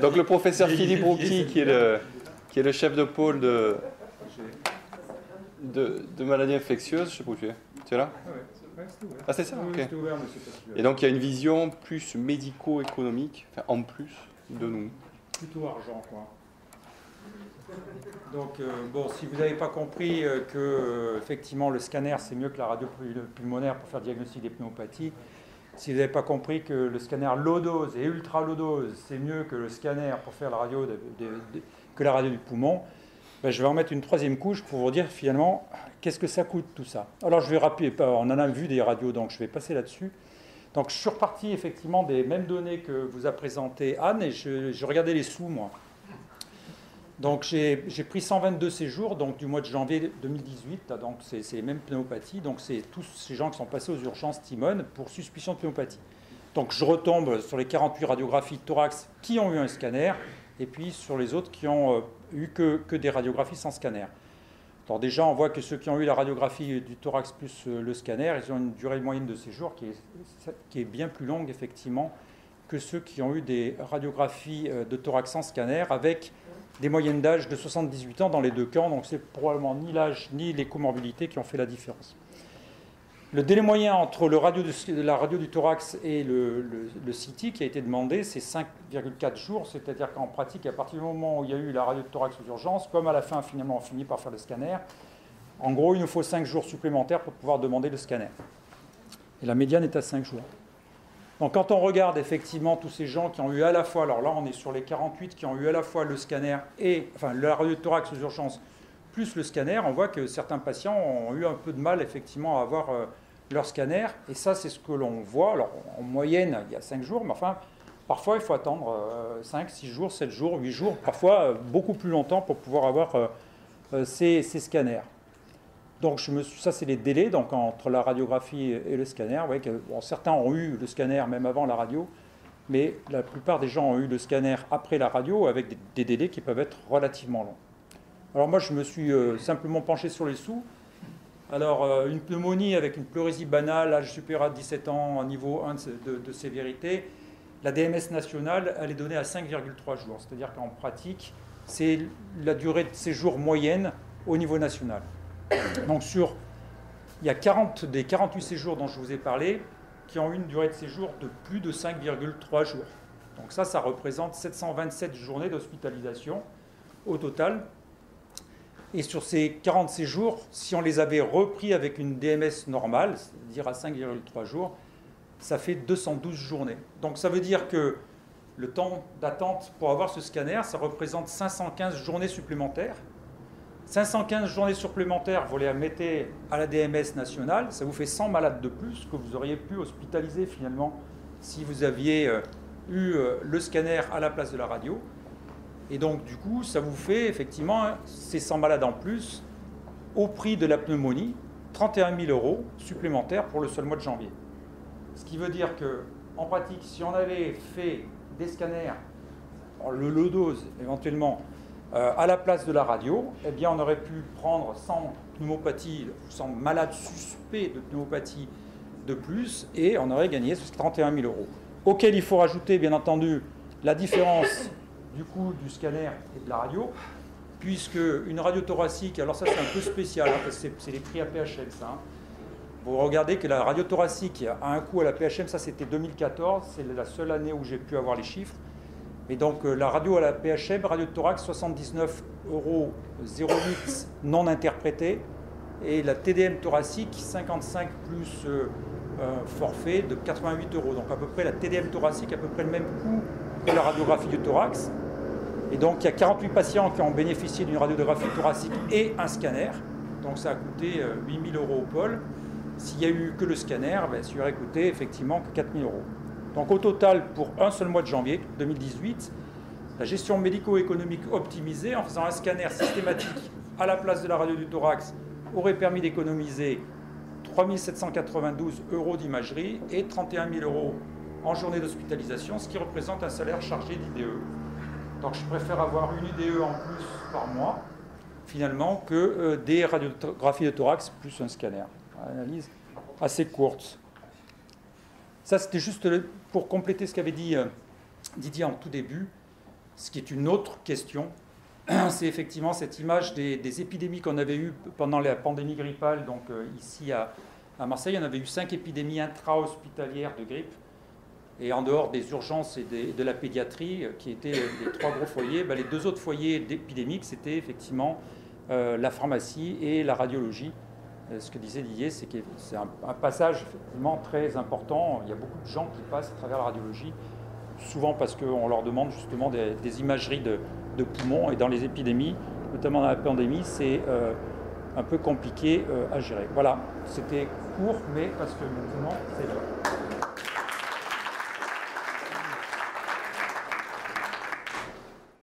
Donc le professeur Philippe Rouqui, qui est le chef de pôle de maladies infectieuses, je sais pas où tu es. Tu es là? Ouais, c'est ouvert. Ah, c'est ça, ok. C'est ouvert, mais c'est pas celui-là. Et donc il y a une vision plus médico-économique, enfin en plus de nous. Plutôt argent, quoi. Donc, bon, si vous n'avez pas compris que, effectivement, le scanner, c'est mieux que la radio pulmonaire pour faire le diagnostic des pneumopathies, si vous n'avez pas compris que le scanner low dose et ultra low dose, c'est mieux que le scanner pour faire la radio que la radio du poumon, ben, je vais en mettre une troisième couche pour vous dire, finalement, qu'est-ce que ça coûte, tout ça. Alors, je vais rappeler, on en a vu des radios, donc je vais passer là-dessus. Donc, je suis reparti, effectivement, des mêmes données que vous a présentées Anne, et je regardais les sous, moi. Donc j'ai pris 122 séjours donc, du mois de janvier 2018, donc c'est les mêmes pneumopathies, donc c'est tous ces gens qui sont passés aux urgences Timone pour suspicion de pneumopathie. Donc je retombe sur les 48 radiographies de thorax qui ont eu un scanner, et puis sur les autres qui ont eu que des radiographies sans scanner. Alors déjà on voit que ceux qui ont eu la radiographie du thorax plus le scanner, ils ont une durée moyenne de séjour qui est bien plus longue effectivement que ceux qui ont eu des radiographies de thorax sans scanner avec des moyennes d'âge de 78 ans dans les deux camps, donc c'est probablement ni l'âge ni les comorbidités qui ont fait la différence. Le délai moyen entre la radio du thorax et le CT qui a été demandé, c'est 5,4 jours, c'est-à-dire qu'en pratique, à partir du moment où il y a eu la radio du thorax aux urgences, comme à la fin finalement on finit par faire le scanner, en gros il nous faut 5 jours supplémentaires pour pouvoir demander le scanner. Et la médiane est à 5 jours. Donc quand on regarde effectivement tous ces gens qui ont eu à la fois, alors là on est sur les 48 qui ont eu à la fois le scanner et, enfin la radio de thorax aux urgences plus le scanner, on voit que certains patients ont eu un peu de mal effectivement à avoir leur scanner, et ça c'est ce que l'on voit. Alors en moyenne il y a 5 jours, mais enfin parfois il faut attendre 5, 6 jours, 7 jours, 8 jours, parfois beaucoup plus longtemps pour pouvoir avoir ces scanners. Donc ça c'est les délais donc, entre la radiographie et le scanner. Vous voyez que, bon, certains ont eu le scanner même avant la radio, mais la plupart des gens ont eu le scanner après la radio avec des délais qui peuvent être relativement longs. Alors moi je me suis simplement penché sur les sous. Alors une pneumonie avec une pleurésie banale, âge supérieur à 17 ans, à niveau 1 de sévérité, la DMS nationale elle est donnée à 5,3 jours. C'est-à-dire qu'en pratique c'est la durée de séjour moyenne au niveau national. Donc il y a 40 des 48 séjours dont je vous ai parlé qui ont une durée de séjour de plus de 5,3 jours. Donc ça représente 727 journées d'hospitalisation au total. Et sur ces 40 séjours, si on les avait repris avec une DMS normale, c'est-à-dire à 5,3 jours, ça fait 212 journées. Donc ça veut dire que le temps d'attente pour avoir ce scanner, ça représente 515 journées supplémentaires. 515 journées supplémentaires, vous les mettez à la DMS nationale, ça vous fait 100 malades de plus que vous auriez pu hospitaliser finalement si vous aviez eu le scanner à la place de la radio. Et donc du coup, ça vous fait effectivement ces 100 malades en plus au prix de la pneumonie, 31 000 € supplémentaires pour le seul mois de janvier. Ce qui veut dire qu'en pratique, si on avait fait des scanners, le low dose éventuellement, à la place de la radio, eh bien, on aurait pu prendre 100 pneumopathies, 100 malades suspects de pneumopathie de plus, et on aurait gagné 31 000 €. Auquel il faut rajouter, bien entendu, la différence du coût du scanner et de la radio, puisque une radio thoracique, alors ça c'est un peu spécial, hein, parce que c'est les prix à PHM, ça. Hein. Vous regardez que la radio thoracique a un coût à la PHM, ça c'était 2014, c'est la seule année où j'ai pu avoir les chiffres. Et donc la radio à la PHM, radio de thorax, 79,08 € non interprété. Et la TDM thoracique, 55 plus forfait de 88 €. Donc à peu près la TDM thoracique, à peu près le même coût que la radiographie du thorax. Et donc il y a 48 patients qui ont bénéficié d'une radiographie thoracique et un scanner. Donc ça a coûté 8 000 € au pôle. S'il n'y a eu que le scanner, ça aurait coûté effectivement que 4 000 €. Donc au total, pour un seul mois de janvier 2018, la gestion médico-économique optimisée en faisant un scanner systématique à la place de la radio du thorax aurait permis d'économiser 3 792 € d'imagerie et 31 000 € en journée d'hospitalisation, ce qui représente un salaire chargé d'IDE. Donc je préfère avoir une IDE en plus par mois, finalement, que des radiographies de thorax plus un scanner. Analyse assez courte. Ça, c'était juste pour compléter ce qu'avait dit Didier en tout début. Ce qui est une autre question, c'est effectivement cette image des épidémies qu'on avait eues pendant la pandémie grippale. Donc ici à Marseille, on avait eu 5 épidémies intra-hospitalières de grippe. Et en dehors des urgences et de la pédiatrie, qui étaient les 3 gros foyers, les 2 autres foyers épidémiques, c'était effectivement la pharmacie et la radiologie. Ce que disait Didier, c'est que c'est un passage effectivement très important. Il y a beaucoup de gens qui passent à travers la radiologie, souvent parce qu'on leur demande justement des imageries de poumons. Et dans les épidémies, notamment dans la pandémie, c'est un peu compliqué à gérer. Voilà, c'était court, mais parce que maintenant, c'est l'heure.